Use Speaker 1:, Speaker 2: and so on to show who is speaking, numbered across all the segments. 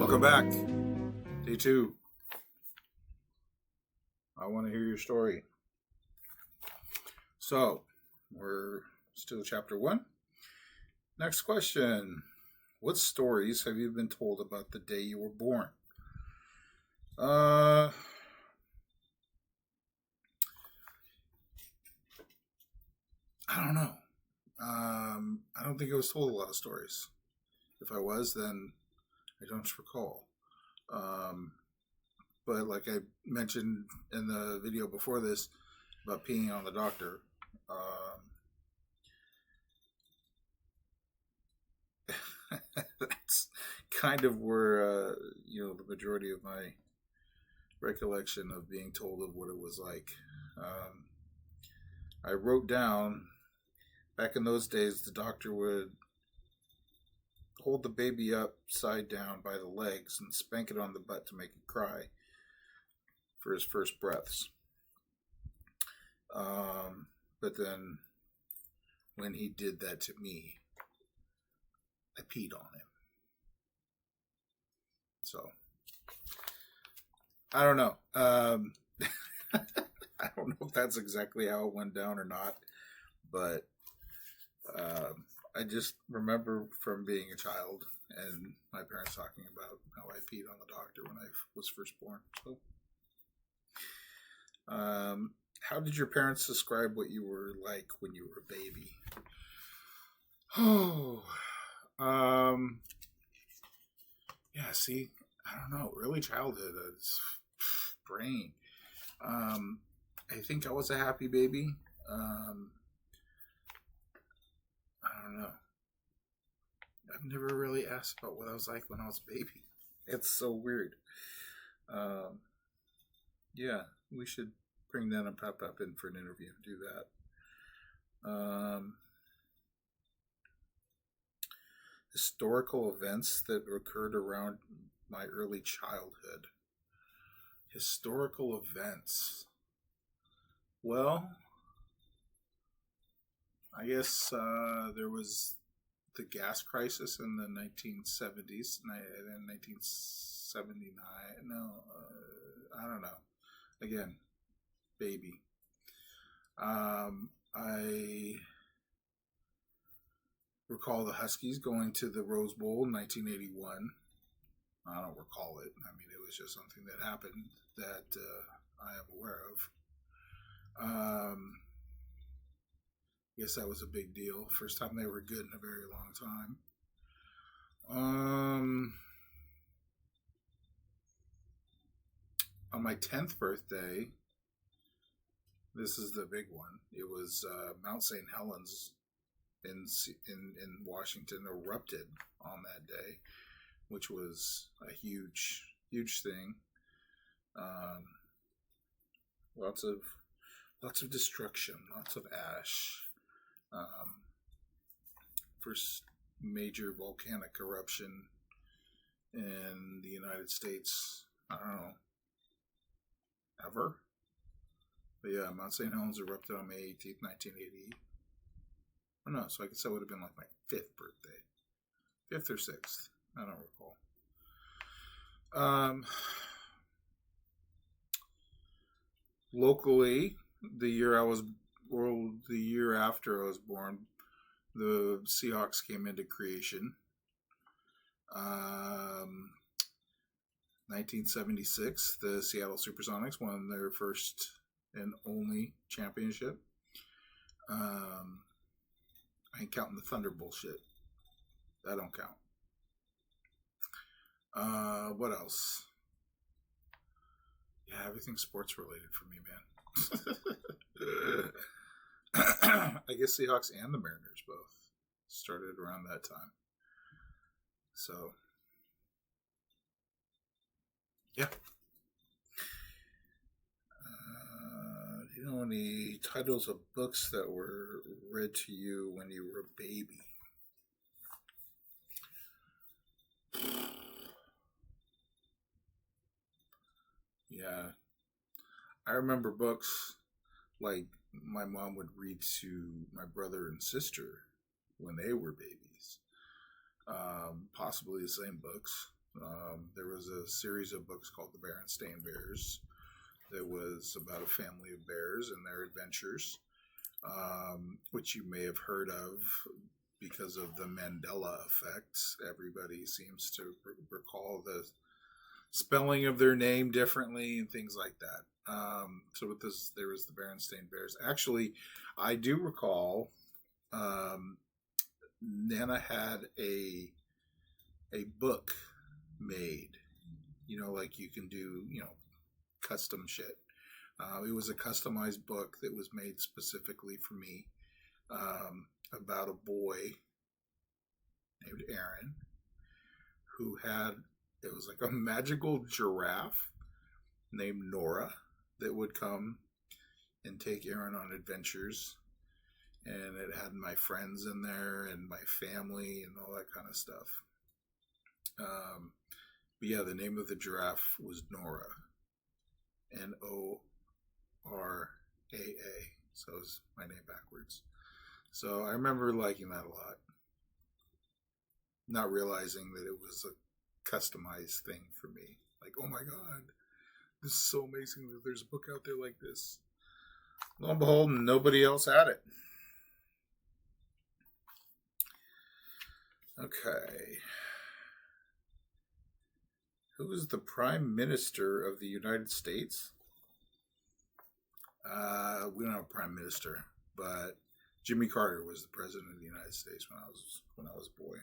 Speaker 1: Welcome back. Day 2. I want to hear your story. So, we're still chapter 1. Next question. What stories have you been told about the day you were born? I don't know. I don't think I was told a lot of stories. If I was, then I don't recall. But like I mentioned in the video before this about peeing on the doctor, that's kind of where the majority of my recollection of being told of what it was like. I wrote down back in those days the doctor would hold the baby upside down by the legs and spank it on the butt to make it cry for his first breaths. But then when he did that to me, I peed on him. So, I don't know. I don't know if that's exactly how it went down or not, but I just remember from being a child and my parents talking about how I peed on the doctor when I was first born. So, how did your parents describe what you were like when you were a baby? Oh, yeah. See, I don't know. Early childhood, it's brain. I think I was a happy baby. I don't know. I've never really asked about what I was like when I was a baby. It's so weird. Yeah, we should bring that and pop up in for an interview and do that. Historical events that occurred around my early childhood. Historical events. Well, I guess there was the gas crisis in the 1970s, in 1979. No, I don't know. Again, baby. I recall the Huskies going to the Rose Bowl in 1981. I don't recall it. I mean, it was just something that happened that I am aware of. I guess that was a big deal. First time they were good in a very long time. On my 10th birthday, this is the big one. It was Mount St. Helens in Washington erupted on that day, which was a huge thing. Lots of destruction, lots of ash. First major volcanic eruption in the United States, I don't know, ever. But yeah, Mount St. Helens erupted on May 18th, 1980. Oh no, so I guess that would have been like my 5th birthday. 5th or 6th. I don't recall. Locally, the year after I was born, the Seahawks came into creation. 1976, the Seattle Supersonics won their first and only championship. I ain't counting the Thunder bullshit. That don't count. What else? Yeah, everything's sports related for me, man. I guess Seahawks and the Mariners both started around that time. So, yeah. Do you know any titles of books that were read to you when you were a baby? Yeah. I remember books like my mom would read to my brother and sister when they were babies. Possibly the same books. There was a series of books called The Berenstain Bears that was about a family of bears and their adventures, which you may have heard of because of the Mandela effect. Everybody seems to recall the spelling of their name differently and things like that. So with this, there was the Berenstain Bears. Actually, I do recall Nana had a book made. You know, like you can do, custom shit. It was a customized book that was made specifically for me, about a boy named Aaron who had, it was like a magical giraffe named Nora that would come and take Aaron on adventures. And it had my friends in there and my family and all that kind of stuff. But yeah, the name of the giraffe was Nora. Noraa. So it was my name backwards. So I remember liking that a lot. Not realizing that it was a customized thing for me. Like, oh my god, this is so amazing that there's a book out there like this. Lo and behold, nobody else had it. Okay. Who is the Prime Minister of the United States? We don't have a Prime Minister, but Jimmy Carter was the President of the United States when I was a boy.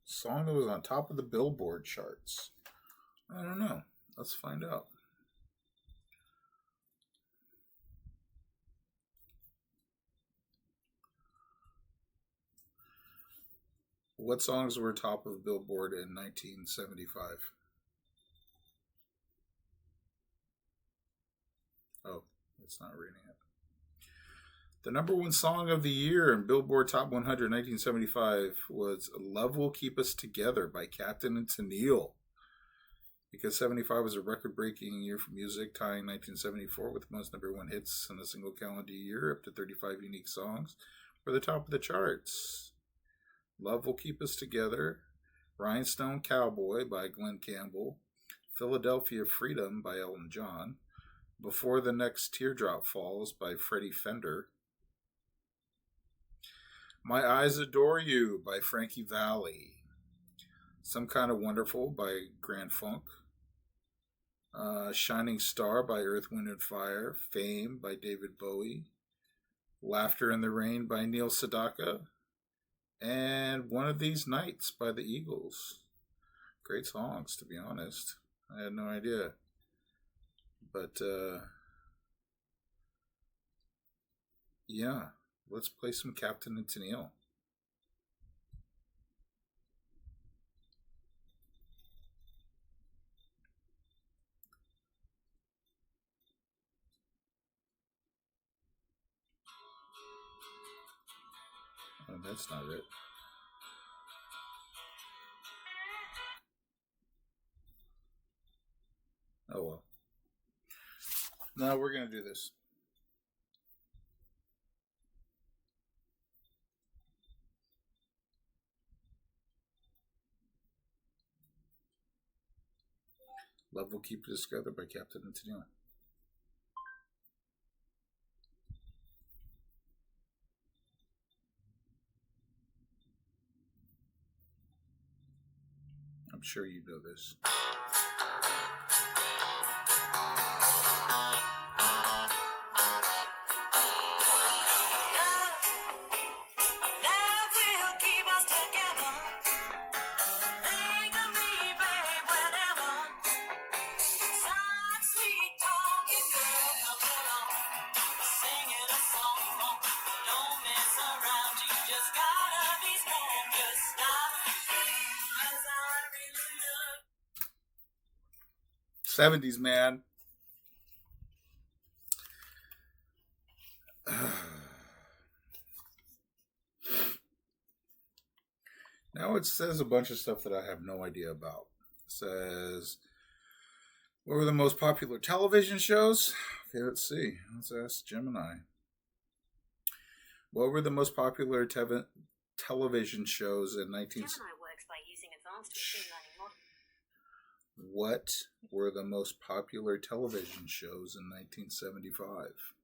Speaker 1: Song that was on top of the Billboard charts. I don't know. Let's find out. What songs were top of Billboard in 1975? Oh, it's not reading it. The number one song of the year in Billboard Top 100 1975 was Love Will Keep Us Together by Captain and Tennille. Because 75 was a record-breaking year for music, tying 1974 with the most number one hits in a single calendar year, up to 35 unique songs for the top of the charts. Love Will Keep Us Together, Rhinestone Cowboy by Glenn Campbell, Philadelphia Freedom by Elton John, Before the Next Teardrop Falls by Freddie Fender, My Eyes Adore You by Frankie Valli, Some Kind of Wonderful by Grand Funk, Shining Star by Earth, Wind and Fire, Fame by David Bowie, Laughter in the Rain by Neil Sedaka, and One of These Nights by the Eagles. Great songs, to be honest. I had no idea. But, yeah, let's play some Captain and Tennille. Oh, that's not it. Oh well. No, we're going to do this. Love Will Keep Us Together by Captain and Tennille. I'm sure you know this. '70s, man. Now it says a bunch of stuff that I have no idea about. It says, what were the most popular television shows? Okay, let's see. Let's ask Gemini. What were the most popular television shows in 19...
Speaker 2: Gemini works by using advanced machine learning models.
Speaker 1: What were the most popular television shows in 1975?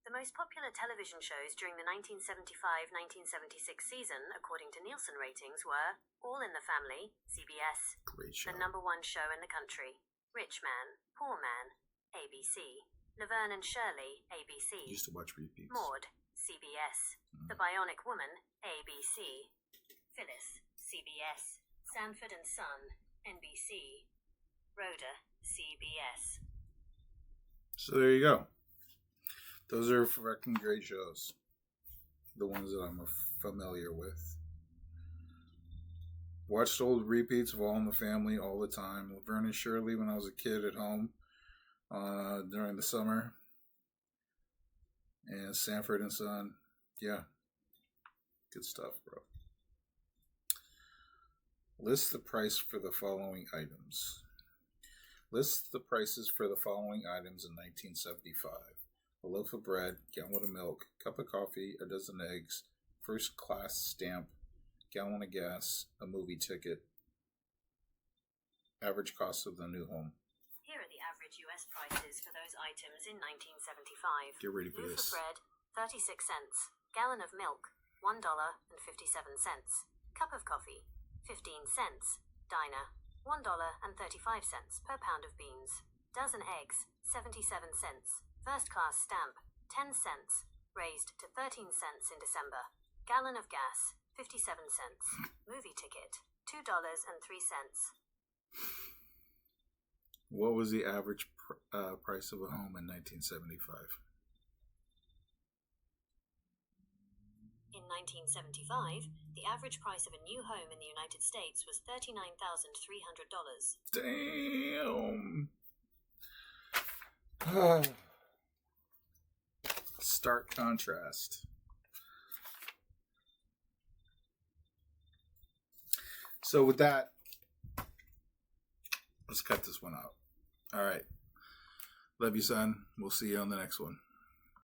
Speaker 2: The most popular television shows during the 1975-1976 season, according to Nielsen ratings, were All in the Family, CBS,
Speaker 1: Great show.
Speaker 2: the #1 show in the country, Rich Man, Poor Man, ABC, Laverne and Shirley, ABC,
Speaker 1: Used to watch repeats.
Speaker 2: Maude, CBS, The Bionic Woman, ABC, Phyllis, CBS, Sanford and Son, NBC, Rhoda, CBS.
Speaker 1: So there you go. Those are freaking great shows. The ones that I'm familiar with. Watched old repeats of All in the Family all the time. Laverne and Shirley when I was a kid at home during the summer. And Sanford and Son. Yeah. Good stuff, bro. List the price for the following items. List the prices for the following items in 1975. A loaf of bread, gallon of milk, cup of coffee, a dozen eggs, first class stamp, gallon of gas, a movie ticket. Average cost of the new home.
Speaker 2: Here are the average US prices for those items in 1975.
Speaker 1: Get ready for
Speaker 2: Loaf
Speaker 1: this.
Speaker 2: of bread, 36 cents. Gallon of milk, $1.57. Cup of coffee, 15 cents. Diner, $1.35 per pound of beans. Dozen eggs, 77 cents. First class stamp, 10 cents. Raised to 13 cents in December. Gallon of gas, 57 cents. Movie ticket, $2.03.
Speaker 1: What was the average price of a home in 1975?
Speaker 2: In 1975, the average price of a new home in the United States was $39,300.
Speaker 1: Damn. Stark contrast. So with that, let's cut this one out. All right. Love you, son. We'll see you on the next one.